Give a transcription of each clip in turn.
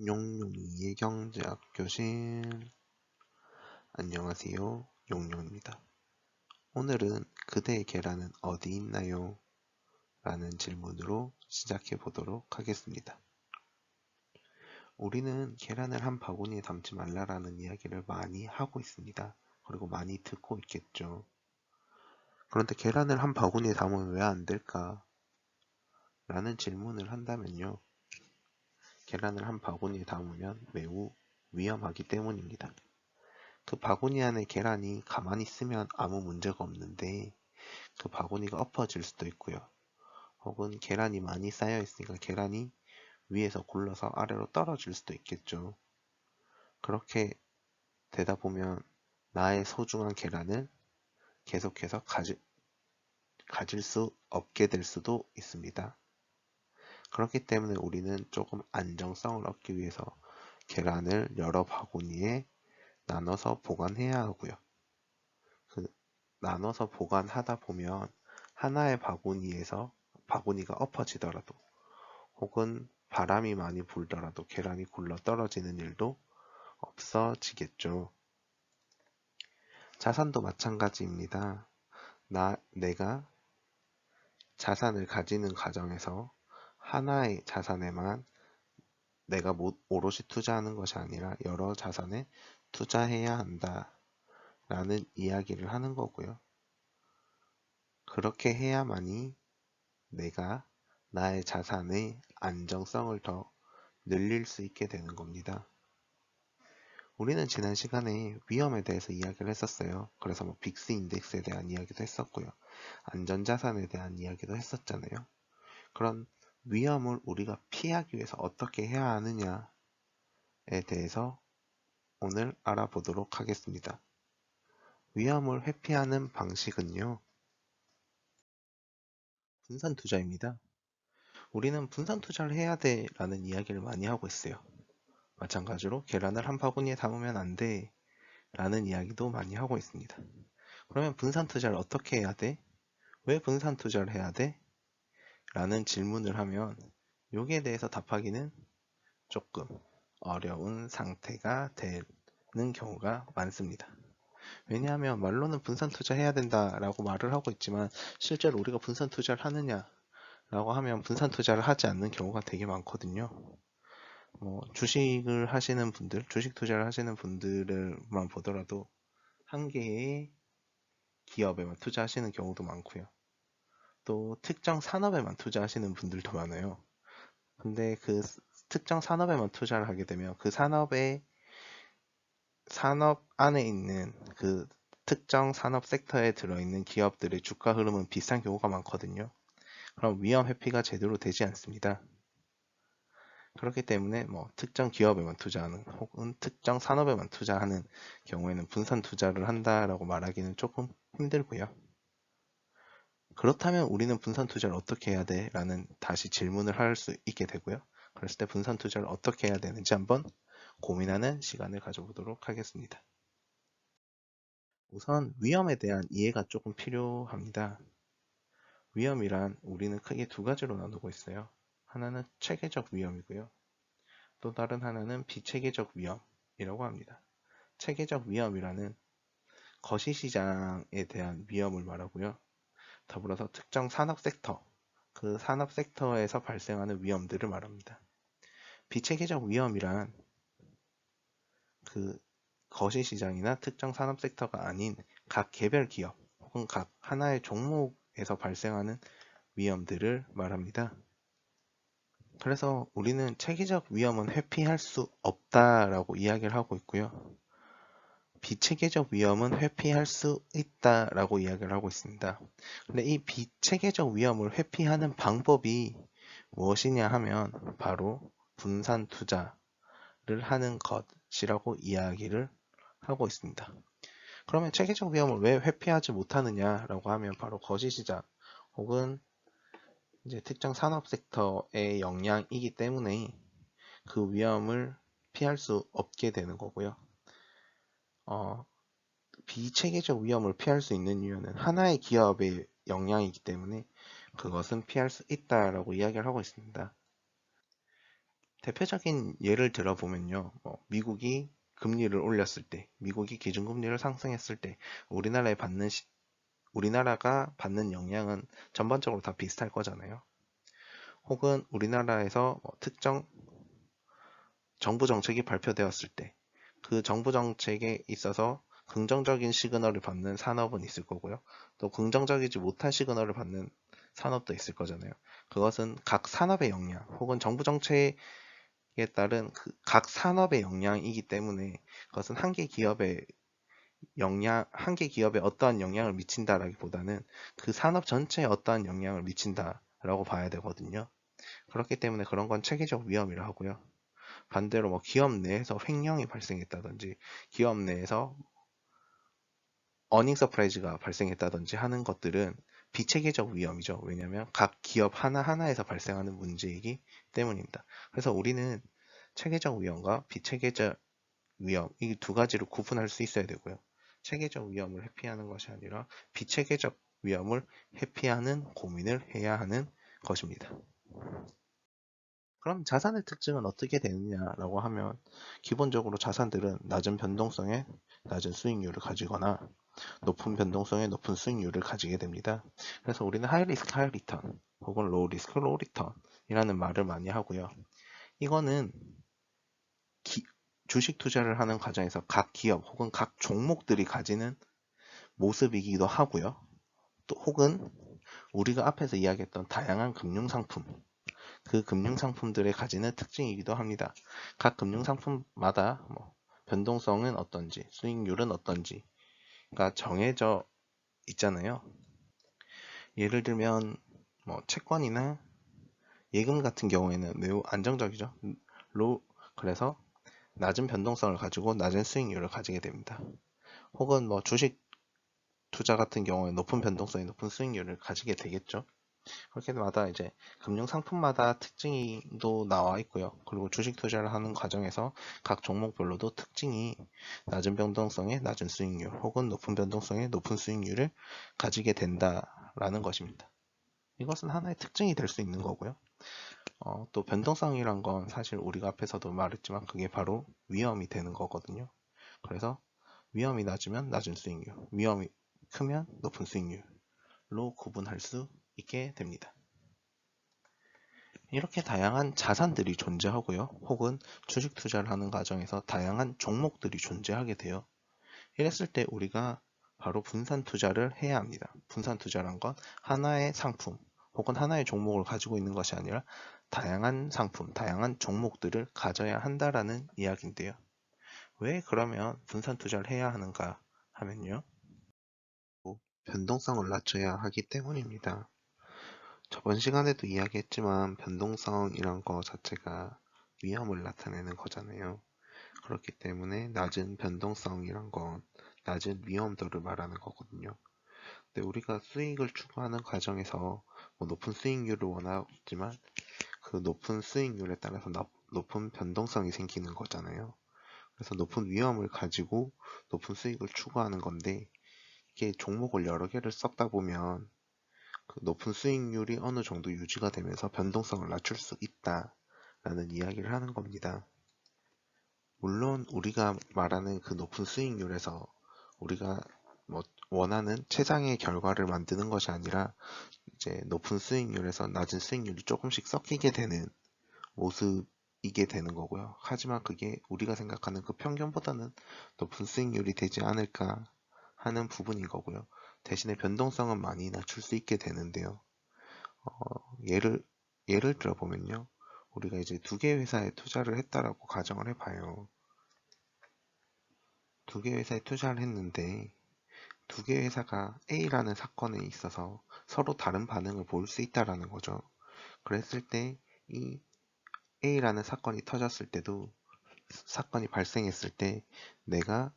용용이의 경제학 교실. 안녕하세요, 용용입니다. 오늘은 그대의 계란은 어디 있나요? 라는 질문으로 시작해 보도록 하겠습니다. 우리는 계란을 한 바구니에 담지 말라라는 이야기를 많이 하고 있습니다. 그리고 많이 듣고 있겠죠. 그런데 계란을 한 바구니에 담으면 왜 안 될까? 라는 질문을 한다면요. 계란을 한 바구니에 담으면 매우 위험하기 때문입니다. 그 바구니 안에 계란이 가만히 있으면 아무 문제가 없는데 그 바구니가 엎어질 수도 있고요. 혹은 계란이 많이 쌓여 있으니까 계란이 위에서 굴러서 아래로 떨어질 수도 있겠죠. 그렇게 되다 보면 나의 소중한 계란을 계속해서 가질 수 없게 될 수도 있습니다. 그렇기 때문에 우리는 조금 안정성을 얻기 위해서 계란을 여러 바구니에 나눠서 보관해야 하고요. 나눠서 보관하다 보면 하나의 바구니가 엎어지더라도 혹은 바람이 많이 불더라도 계란이 굴러 떨어지는 일도 없어지겠죠. 자산도 마찬가지입니다. 내가 자산을 가지는 과정에서 하나의 자산에만 내가 오롯이 투자하는 것이 아니라 여러 자산에 투자해야 한다 라는 이야기를 하는 거고요. 그렇게 해야만이 내가 나의 자산의 안정성을 더 늘릴 수 있게 되는 겁니다. 우리는 지난 시간에 위험에 대해서 이야기를 했었어요. 그래서 빅스 인덱스에 대한 이야기도 했었고요. 안전자산에 대한 이야기도 했었잖아요. 그런 위험을 우리가 피하기 위해서 어떻게 해야 하느냐에 대해서 오늘 알아보도록 하겠습니다. 위험을 회피하는 방식은요. 분산 투자입니다. 우리는 분산 투자를 해야 돼 라는 이야기를 많이 하고 있어요. 마찬가지로 계란을 한 바구니에 담으면 안 돼 라는 이야기도 많이 하고 있습니다. 그러면 분산 투자를 어떻게 해야 돼? 왜 분산 투자를 해야 돼? 라는 질문을 하면 여기에 대해서 답하기는 조금 어려운 상태가 되는 경우가 많습니다. 왜냐하면 말로는 분산 투자해야 된다라고 말을 하고 있지만 실제로 우리가 분산 투자를 하느냐 라고 하면 분산 투자를 하지 않는 경우가 되게 많거든요. 주식을 하시는 분들, 주식 투자를 하시는 분들만 보더라도 한 개의 기업에만 투자하시는 경우도 많고요. 또 특정 산업에만 투자하시는 분들도 많아요. 근데 그 특정 산업에만 투자를 하게 되면 그 산업 안에 있는 그 특정 산업 섹터에 들어있는 기업들의 주가 흐름은 비슷한 경우가 많거든요. 그럼 위험 회피가 제대로 되지 않습니다. 그렇기 때문에 특정 기업에만 투자하는 혹은 특정 산업에만 투자하는 경우에는 분산 투자를 한다라고 말하기는 조금 힘들고요. 그렇다면 우리는 분산 투자를 어떻게 해야 돼? 라는 다시 질문을 할 수 있게 되고요. 그랬을 때 분산 투자를 어떻게 해야 되는지 한번 고민하는 시간을 가져보도록 하겠습니다. 우선 위험에 대한 이해가 조금 필요합니다. 위험이란 우리는 크게 두 가지로 나누고 있어요. 하나는 체계적 위험이고요. 또 다른 하나는 비체계적 위험이라고 합니다. 체계적 위험이라는 거시시장에 대한 위험을 말하고요. 더불어서 특정 산업 섹터, 그 산업 섹터에서 발생하는 위험들을 말합니다. 비체계적 위험이란 그 거시시장이나 특정 산업 섹터가 아닌 각 개별 기업 혹은 각 하나의 종목에서 발생하는 위험들을 말합니다. 그래서 우리는 체계적 위험은 회피할 수 없다라고 이야기를 하고 있고요. 비체계적 위험은 회피할 수 있다라고 이야기를 하고 있습니다. 근데 이 비체계적 위험을 회피하는 방법이 무엇이냐 하면 바로 분산 투자를 하는 것이라고 이야기를 하고 있습니다. 그러면 체계적 위험을 왜 회피하지 못하느냐라고 하면 바로 거시시장 혹은 이제 특정 산업 섹터의 영향이기 때문에 그 위험을 피할 수 없게 되는 거고요. 비체계적 위험을 피할 수 있는 이유는 하나의 기업의 영향이기 때문에 그것은 피할 수 있다라고 이야기를 하고 있습니다. 대표적인 예를 들어보면요. 미국이 금리를 올렸을 때, 미국이 기준금리를 상승했을 때, 우리나라가 받는 영향은 전반적으로 다 비슷할 거잖아요. 혹은 우리나라에서 특정 정부 정책이 발표되었을 때, 그 정부 정책에 있어서 긍정적인 시그널을 받는 산업은 있을 거고요. 또 긍정적이지 못한 시그널을 받는 산업도 있을 거잖아요. 그것은 각 산업의 영향, 혹은 정부 정책에 따른 그 각 산업의 영향이기 때문에 그것은 한 개 기업에 어떠한 영향을 미친다라기보다는 그 산업 전체에 어떠한 영향을 미친다라고 봐야 되거든요. 그렇기 때문에 그런 건 체계적 위험이라 하고요. 반대로 뭐 기업 내에서 횡령이 발생했다든지 기업 내에서 어닝 서프라이즈가 발생했다든지 하는 것들은 비체계적 위험이죠. 왜냐하면 각 기업 하나하나에서 발생하는 문제이기 때문입니다. 그래서 우리는 체계적 위험과 비체계적 위험, 이 두 가지를 구분할 수 있어야 되고요. 체계적 위험을 회피하는 것이 아니라 비체계적 위험을 회피하는 고민을 해야 하는 것입니다. 그럼 자산의 특징은 어떻게 되느냐라고 하면 기본적으로 자산들은 낮은 변동성에 낮은 수익률을 가지거나 높은 변동성에 높은 수익률을 가지게 됩니다. 그래서 우리는 하이 리스크 하이 리턴 혹은 로우 리스크 로우 리턴이라는 말을 많이 하고요. 이거는 주식 투자를 하는 과정에서 각 기업 혹은 각 종목들이 가지는 모습이기도 하고요. 또 혹은 우리가 앞에서 이야기했던 다양한 금융상품, 그 금융상품들의 가지는 특징이기도 합니다. 각 금융상품마다 변동성은 어떤지, 수익률은 어떤지가 정해져 있잖아요. 예를 들면 채권이나 예금 같은 경우에는 매우 안정적이죠. 그래서 낮은 변동성을 가지고 낮은 수익률을 가지게 됩니다. 혹은 주식 투자 같은 경우에 높은 변동성이 높은 수익률을 가지게 되겠죠. 그렇게마다 이제 금융 상품마다 특징도 나와 있고요. 그리고 주식 투자를 하는 과정에서 각 종목별로도 특징이 낮은 변동성의 낮은 수익률 혹은 높은 변동성의 높은 수익률을 가지게 된다라는 것입니다. 이것은 하나의 특징이 될 수 있는 거고요. 또 변동성이란 건 사실 우리가 앞에서도 말했지만 그게 바로 위험이 되는 거거든요. 그래서 위험이 낮으면 낮은 수익률, 위험이 크면 높은 수익률로 구분할 수 있게 됩니다. 이렇게 다양한 자산들이 존재하고요. 혹은 주식 투자를 하는 과정에서 다양한 종목들이 존재하게 돼요. 이랬을 때 우리가 바로 분산 투자를 해야 합니다. 분산 투자란 건 하나의 상품 혹은 하나의 종목을 가지고 있는 것이 아니라 다양한 상품, 다양한 종목들을 가져야 한다라는 이야기인데요. 왜 그러면 분산 투자를 해야 하는가 하면요. 변동성을 낮춰야 하기 때문입니다. 저번 시간에도 이야기했지만 변동성이란 거 자체가 위험을 나타내는 거잖아요. 그렇기 때문에 낮은 변동성이란 건 낮은 위험도를 말하는 거거든요. 근데 우리가 수익을 추구하는 과정에서 높은 수익률을 원하지만 그 높은 수익률에 따라서 높은 변동성이 생기는 거잖아요. 그래서 높은 위험을 가지고 높은 수익을 추구하는 건데 이게 종목을 여러 개를 섞다 보면 그 높은 수익률이 어느 정도 유지가 되면서 변동성을 낮출 수 있다라는 이야기를 하는 겁니다. 물론 우리가 말하는 그 높은 수익률에서 우리가 원하는 최상의 결과를 만드는 것이 아니라 이제 높은 수익률에서 낮은 수익률이 조금씩 섞이게 되는 모습이게 되는 거고요. 하지만 그게 우리가 생각하는 그 평균보다는 높은 수익률이 되지 않을까 하는 부분인 거고요. 대신에 변동성은 많이 낮출 수 있게 되는데요. 예를 들어보면요. 우리가 이제 두 개 회사에 투자를 했다라고 가정을 해봐요. 두 개 회사에 투자를 했는데 두 개 회사가 A라는 사건에 있어서 서로 다른 반응을 보일 수 있다라는 거죠. 그랬을 때 이 A라는 사건이 터졌을 때도 사건이 발생했을 때 내가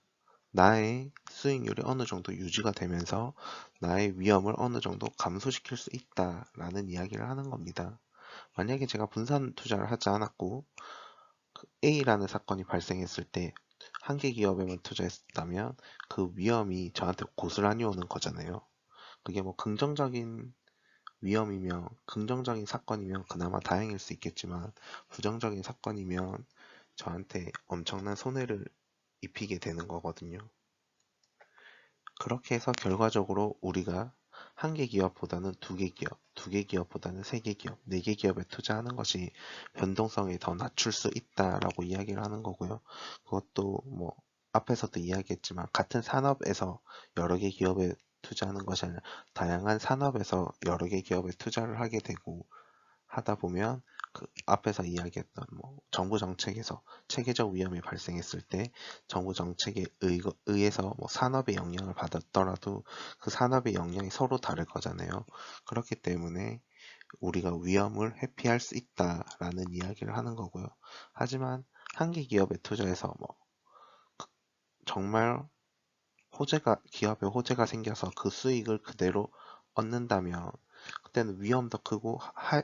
나의 수익률이 어느 정도 유지가 되면서 나의 위험을 어느 정도 감소시킬 수 있다라는 이야기를 하는 겁니다. 만약에 제가 분산 투자를 하지 않았고 A라는 사건이 발생했을 때 한 개 기업에만 투자했다면 그 위험이 저한테 고스란히 오는 거잖아요. 그게 긍정적인 위험이면 긍정적인 사건이면 그나마 다행일 수 있겠지만 부정적인 사건이면 저한테 엄청난 손해를 입히게 되는 거거든요. 그렇게 해서 결과적으로 우리가 한 개 기업보다는 두 개 기업, 두 개 기업보다는 세 개 기업, 네 개 기업에 투자하는 것이 변동성이 더 낮출 수 있다라고 이야기를 하는 거고요. 그것도 뭐 앞에서도 이야기했지만 같은 산업에서 여러 개 기업에 투자하는 것이 아니라 다양한 산업에서 여러 개 기업에 투자를 하게 되고 하다 보면 그 앞에서 이야기했던 뭐 정부 정책에서 체계적 위험이 발생했을 때 정부 정책에 의해서 뭐 산업에 영향을 받았더라도 그 산업의 영향이 서로 다를 거잖아요. 그렇기 때문에 우리가 위험을 회피할 수 있다라는 이야기를 하는 거고요. 하지만 한 개 기업에 투자해서 뭐 정말 기업에 호재가 생겨서 그 수익을 그대로 얻는다면 그때는 위험도 크고 하이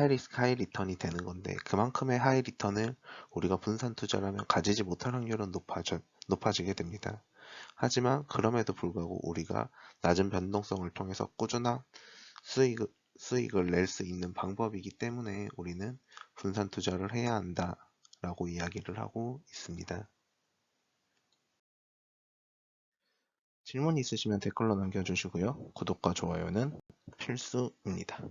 리스크 하이 리턴이 되는 건데 그만큼의 하이 리턴을 우리가 분산 투자를 하면 가지지 못할 확률은 높아지게 됩니다. 하지만 그럼에도 불구하고 우리가 낮은 변동성을 통해서 꾸준한 수익을 낼 수 있는 방법이기 때문에 우리는 분산 투자를 해야 한다라고 이야기를 하고 있습니다. 질문 있으시면 댓글로 남겨주시고요. 구독과 좋아요는 필수입니다.